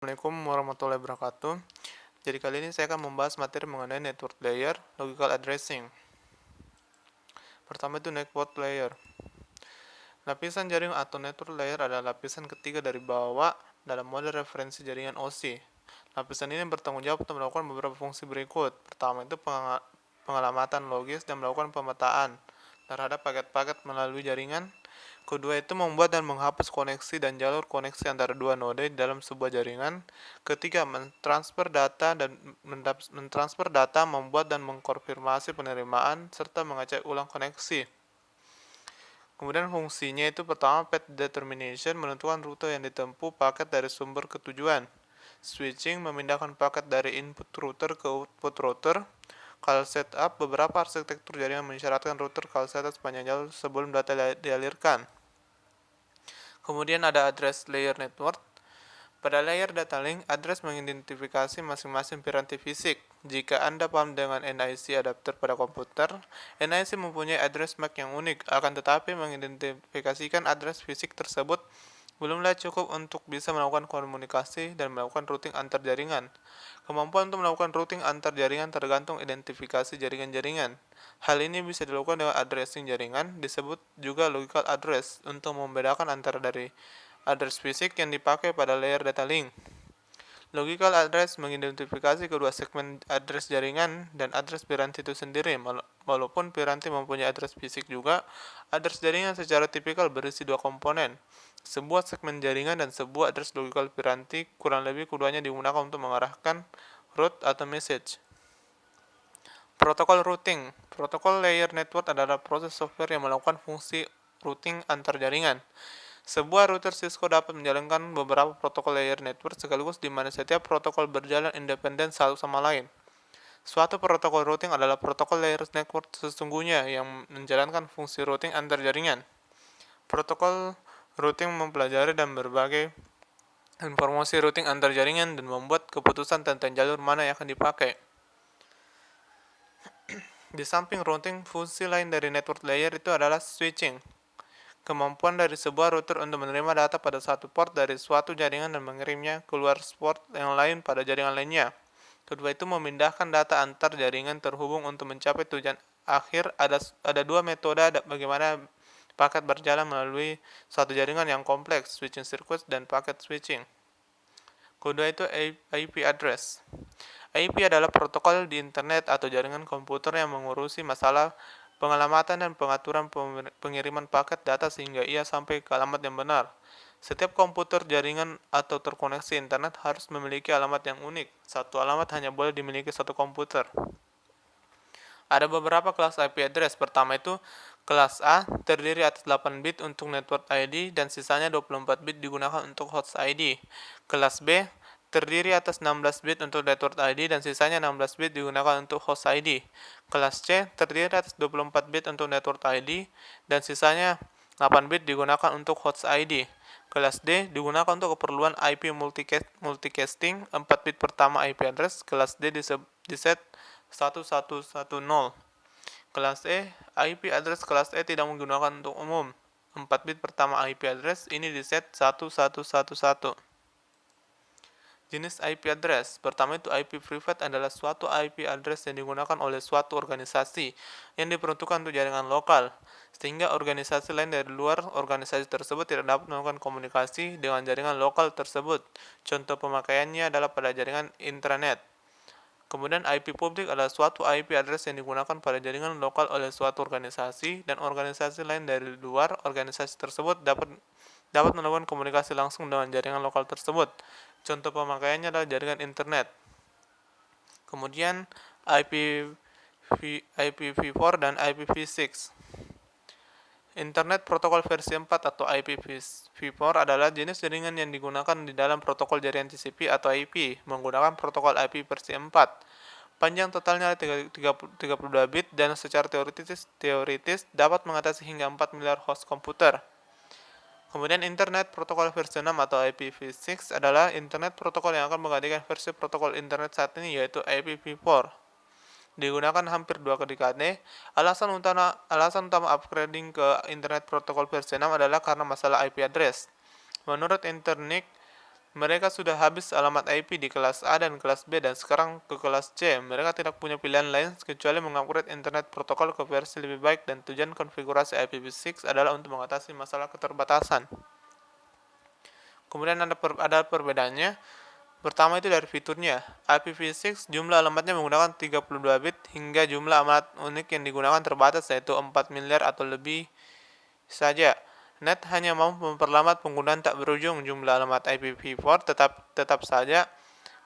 Assalamualaikum warahmatullahi wabarakatuh. Jadi kali ini saya akan membahas materi mengenai network layer, logical addressing. Pertama itu network layer. Lapisan jaring atau network layer adalah lapisan ketiga dari bawah dalam model referensi jaringan OSI. Lapisan ini bertanggung jawab untuk melakukan beberapa fungsi berikut. Pertama itu pengalamatan logis dan melakukan pemetaan terhadap paket-paket melalui jaringan. Kedua itu membuat dan menghapus koneksi dan jalur koneksi antara dua node di dalam sebuah jaringan. Ketiga, mentransfer data, membuat dan mengkonfirmasi penerimaan serta mengecek ulang koneksi. Kemudian fungsinya itu pertama path determination, menentukan rute yang ditempuh paket dari sumber ke tujuan. Switching, memindahkan paket dari input router ke output router. Call setup, beberapa arsitektur jaringan mensyaratkan router call setup sepanjang jalur sebelum data dialirkan. Kemudian ada address layer network. Pada layer data link, address mengidentifikasi masing-masing piranti fisik. Jika Anda paham dengan NIC adapter pada komputer, NIC mempunyai address MAC yang unik, akan tetapi mengidentifikasikan address fisik tersebut belumlah cukup untuk bisa melakukan komunikasi dan melakukan routing antar jaringan. Kemampuan untuk melakukan routing antar jaringan tergantung identifikasi jaringan-jaringan. Hal ini bisa dilakukan dengan addressing jaringan, disebut juga logical address, untuk membedakan antara dari address fisik yang dipakai pada layer data link. Logical address mengidentifikasi kedua segmen address jaringan dan address piranti itu sendiri. Walaupun piranti mempunyai address fisik juga, address jaringan secara tipikal berisi dua komponen, sebuah segmen jaringan dan sebuah address logical piranti. Kurang lebih keduanya digunakan untuk mengarahkan route atau message. Protokol routing. Protokol layer network adalah proses software yang melakukan fungsi routing antar jaringan. Sebuah router Cisco dapat menjalankan beberapa protokol layer network sekaligus di mana setiap protokol berjalan independen satu sama lain. Suatu protokol routing adalah protokol layer network sesungguhnya yang menjalankan fungsi routing antar jaringan. Protokol routing mempelajari dan berbagai informasi routing antar jaringan dan membuat keputusan tentang jalur mana yang akan dipakai. Di samping routing, fungsi lain dari network layer itu adalah switching. Kemampuan dari sebuah router untuk menerima data pada satu port dari suatu jaringan dan mengirimnya keluar port yang lain pada jaringan lainnya. Kedua itu memindahkan data antar jaringan terhubung untuk mencapai tujuan akhir. Ada dua metode bagaimana paket berjalan melalui suatu jaringan yang kompleks, switching circuit dan packet switching. Kedua itu IP address. IP adalah protokol di internet atau jaringan komputer yang mengurusi masalah pengalamatan dan pengaturan pengiriman paket data sehingga ia sampai ke alamat yang benar. Setiap komputer, jaringan, atau terkoneksi internet harus memiliki alamat yang unik. Satu alamat hanya boleh dimiliki satu komputer. Ada beberapa kelas IP address. Pertama itu kelas A, terdiri atas 8 bit untuk network ID dan sisanya 24 bit digunakan untuk host ID. Kelas B, terdiri atas 16 bit untuk network ID dan sisanya 16 bit digunakan untuk host ID. Kelas C terdiri atas 24 bit untuk network ID dan sisanya 8 bit digunakan untuk host ID. Kelas D digunakan untuk keperluan IP multicasting, 4 bit pertama IP address. Kelas D diset 1110. Kelas E, IP address kelas E tidak menggunakan untuk umum. 4 bit pertama IP address ini diset 1111. Jenis IP address. Pertama itu IP private adalah suatu IP address yang digunakan oleh suatu organisasi yang diperuntukkan untuk jaringan lokal, sehingga organisasi lain dari luar organisasi tersebut tidak dapat melakukan komunikasi dengan jaringan lokal tersebut. Contoh pemakaiannya adalah pada jaringan intranet. Kemudian IP publik adalah suatu IP address yang digunakan pada jaringan lokal oleh suatu organisasi dan organisasi lain dari luar organisasi tersebut dapat melakukan komunikasi langsung dengan jaringan lokal tersebut. Contoh pemakaiannya adalah jaringan internet. Kemudian IPv4 dan IPv6. Internet Protokol versi 4 atau IPv4 adalah jenis jaringan yang digunakan di dalam protokol jaringan TCP atau IP menggunakan protokol IP versi 4. Panjang totalnya 32 bit dan secara teoritis dapat mengatasi hingga 4 miliar host komputer. Kemudian Internet Protokol versi 6 atau IPv6 adalah Internet Protokol yang akan menggantikan versi protokol Internet saat ini yaitu IPv4. Digunakan hampir 2 dekade. Alasan utama upgrading ke Internet Protokol versi 6 adalah karena masalah IP address. Menurut Internet, Mereka sudah habis alamat IP di kelas A dan kelas B dan sekarang ke kelas C. Mereka tidak punya pilihan lain kecuali mengupgrade internet protokol ke versi lebih baik dan tujuan konfigurasi IPv6 adalah untuk mengatasi masalah keterbatasan. Kemudian ada perbedaannya. Pertama itu dari fiturnya. IPv6 jumlah alamatnya menggunakan 32 bit hingga jumlah alamat unik yang digunakan terbatas yaitu 4 miliar atau lebih saja. Net hanya mampu memperlambat penggunaan tak berujung jumlah alamat IPv4 tetap saja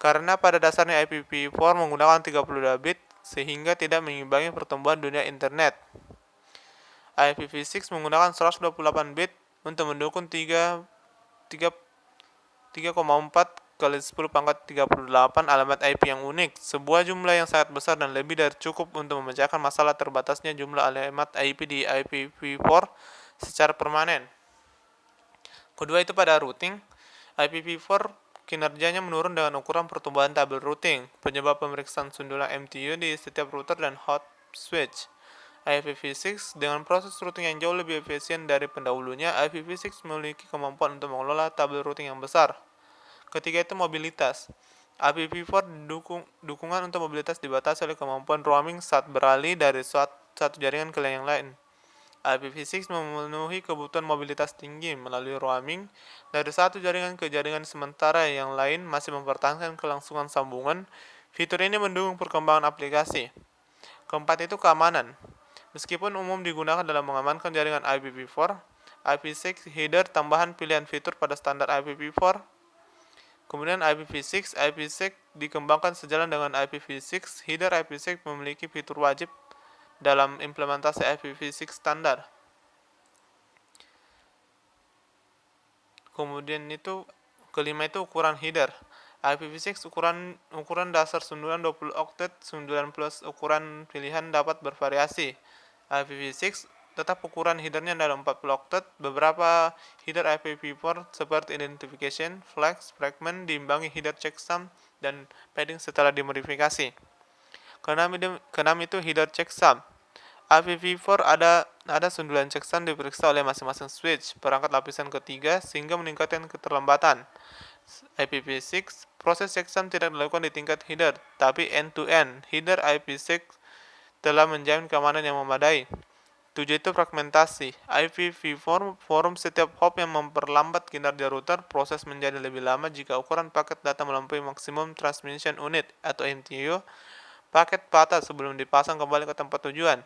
karena pada dasarnya IPv4 menggunakan 32 bit sehingga tidak mengimbangi pertumbuhan dunia internet. IPv6 menggunakan 128 bit untuk mendukung 3,4 kali 10 pangkat 38 alamat IP yang unik, sebuah jumlah yang sangat besar dan lebih dari cukup untuk memecahkan masalah terbatasnya jumlah alamat IP di IPv4 secara permanen. Kedua itu pada routing, IPv4 kinerjanya menurun dengan ukuran pertumbuhan tabel routing, penyebab pemeriksaan sundulan MTU di setiap router dan hot switch. IPv6 dengan proses routing yang jauh lebih efisien dari pendahulunya, IPv6 memiliki kemampuan untuk mengelola tabel routing yang besar. Ketiga itu mobilitas. IPv4 dukungan untuk mobilitas dibatasi oleh kemampuan roaming saat beralih dari satu jaringan ke yang lain. IPv6 memenuhi kebutuhan mobilitas tinggi melalui roaming dari satu jaringan ke jaringan sementara yang lain masih mempertahankan kelangsungan sambungan. Fitur ini mendukung perkembangan aplikasi. Keempat itu keamanan. Meskipun umum digunakan dalam mengamankan jaringan IPv4, IPv6 header tambahan pilihan fitur pada standar IPv4. Kemudian IPv6 dikembangkan sejalan dengan IPv6. Header IPv6 memiliki fitur wajib dalam implementasi IPv6 standar. Kemudian itu kelima itu ukuran header. IPv6 ukuran dasar sundulan 20 oktet, sundulan plus ukuran pilihan dapat bervariasi. IPv6 tetap ukuran headernya dalam 40 oktet. Beberapa header IPv4 seperti identification, flags, fragment diimbangi header checksum dan padding setelah dimodifikasi. Keenam itu header checksum. IPv4 ada sundulan checksum diperiksa oleh masing-masing switch perangkat lapisan ketiga sehingga meningkatkan keterlambatan. IPv6 proses checksum tidak dilakukan di tingkat header, tapi end-to-end. Header IPv6 telah menjamin keamanan yang memadai. 7 itu fragmentasi. IPv4 forum setiap hop yang memperlambat kinerja router, proses menjadi lebih lama jika ukuran paket data melampaui maksimum transmission unit atau MTU. Paket patah sebelum dipasang kembali ke tempat tujuan.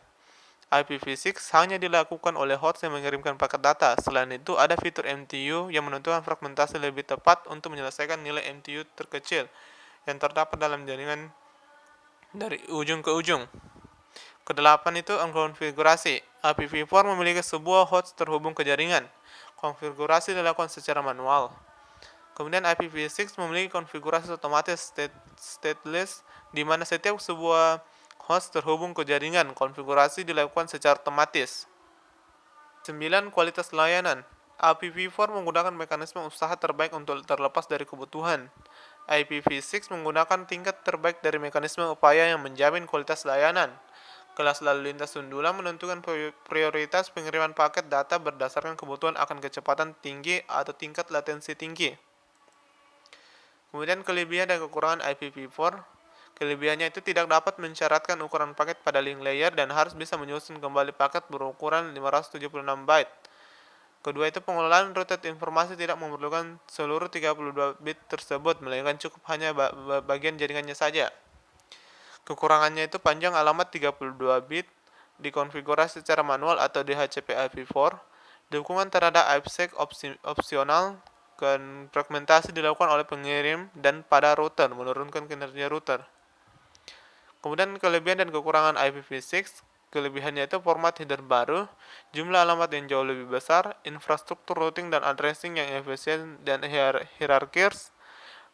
IPv6 hanya dilakukan oleh host yang mengirimkan paket data. Selain itu, ada fitur MTU yang menentukan fragmentasi lebih tepat untuk menyelesaikan nilai MTU terkecil yang terdapat dalam jaringan dari ujung ke ujung. Kedelapan itu konfigurasi. IPv4 memiliki sebuah host terhubung ke jaringan. Konfigurasi dilakukan secara manual. Kemudian IPv6 memiliki konfigurasi otomatis stateless di mana setiap sebuah host terhubung ke jaringan. Konfigurasi dilakukan secara otomatis. 9. Kualitas layanan. IPv4 menggunakan mekanisme usaha terbaik untuk terlepas dari kebutuhan. IPv6 menggunakan tingkat terbaik dari mekanisme upaya yang menjamin kualitas layanan. Kelas lalu lintas sundulan menentukan prioritas pengiriman paket data berdasarkan kebutuhan akan kecepatan tinggi atau tingkat latensi tinggi. Kemudian kelebihan dan kekurangan IPv4. Kelebihannya itu tidak dapat mensyaratkan ukuran paket pada link layer dan harus bisa menyusun kembali paket berukuran 576 byte. Kedua itu pengelolaan routed informasi tidak memerlukan seluruh 32 bit tersebut, melainkan cukup hanya bagian jaringannya saja. Kekurangannya itu panjang alamat 32 bit, dikonfigurasi secara manual atau DHCP IPv4, dukungan terhadap IPsec opsional, dan fragmentasi dilakukan oleh pengirim dan pada router, menurunkan kinerja router. Kemudian kelebihan dan kekurangan IPv6. Kelebihannya itu format header baru, jumlah alamat yang jauh lebih besar, infrastruktur routing dan addressing yang efisien dan hierarkis,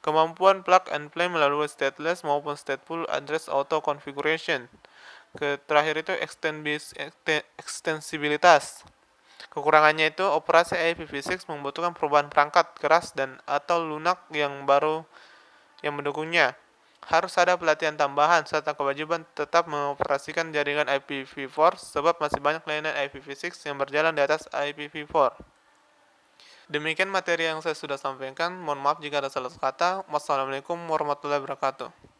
kemampuan plug and play melalui stateless maupun stateful address auto configuration. Terakhir itu ekstensibilitas. Kekurangannya itu operasi IPv6 membutuhkan perubahan perangkat keras dan atau lunak yang baru yang mendukungnya. Harus ada pelatihan tambahan serta kewajiban tetap mengoperasikan jaringan IPv4 sebab masih banyak layanan IPv6 yang berjalan di atas IPv4. Demikian materi yang saya sudah sampaikan. Mohon maaf jika ada salah kata. Wassalamualaikum warahmatullahi wabarakatuh.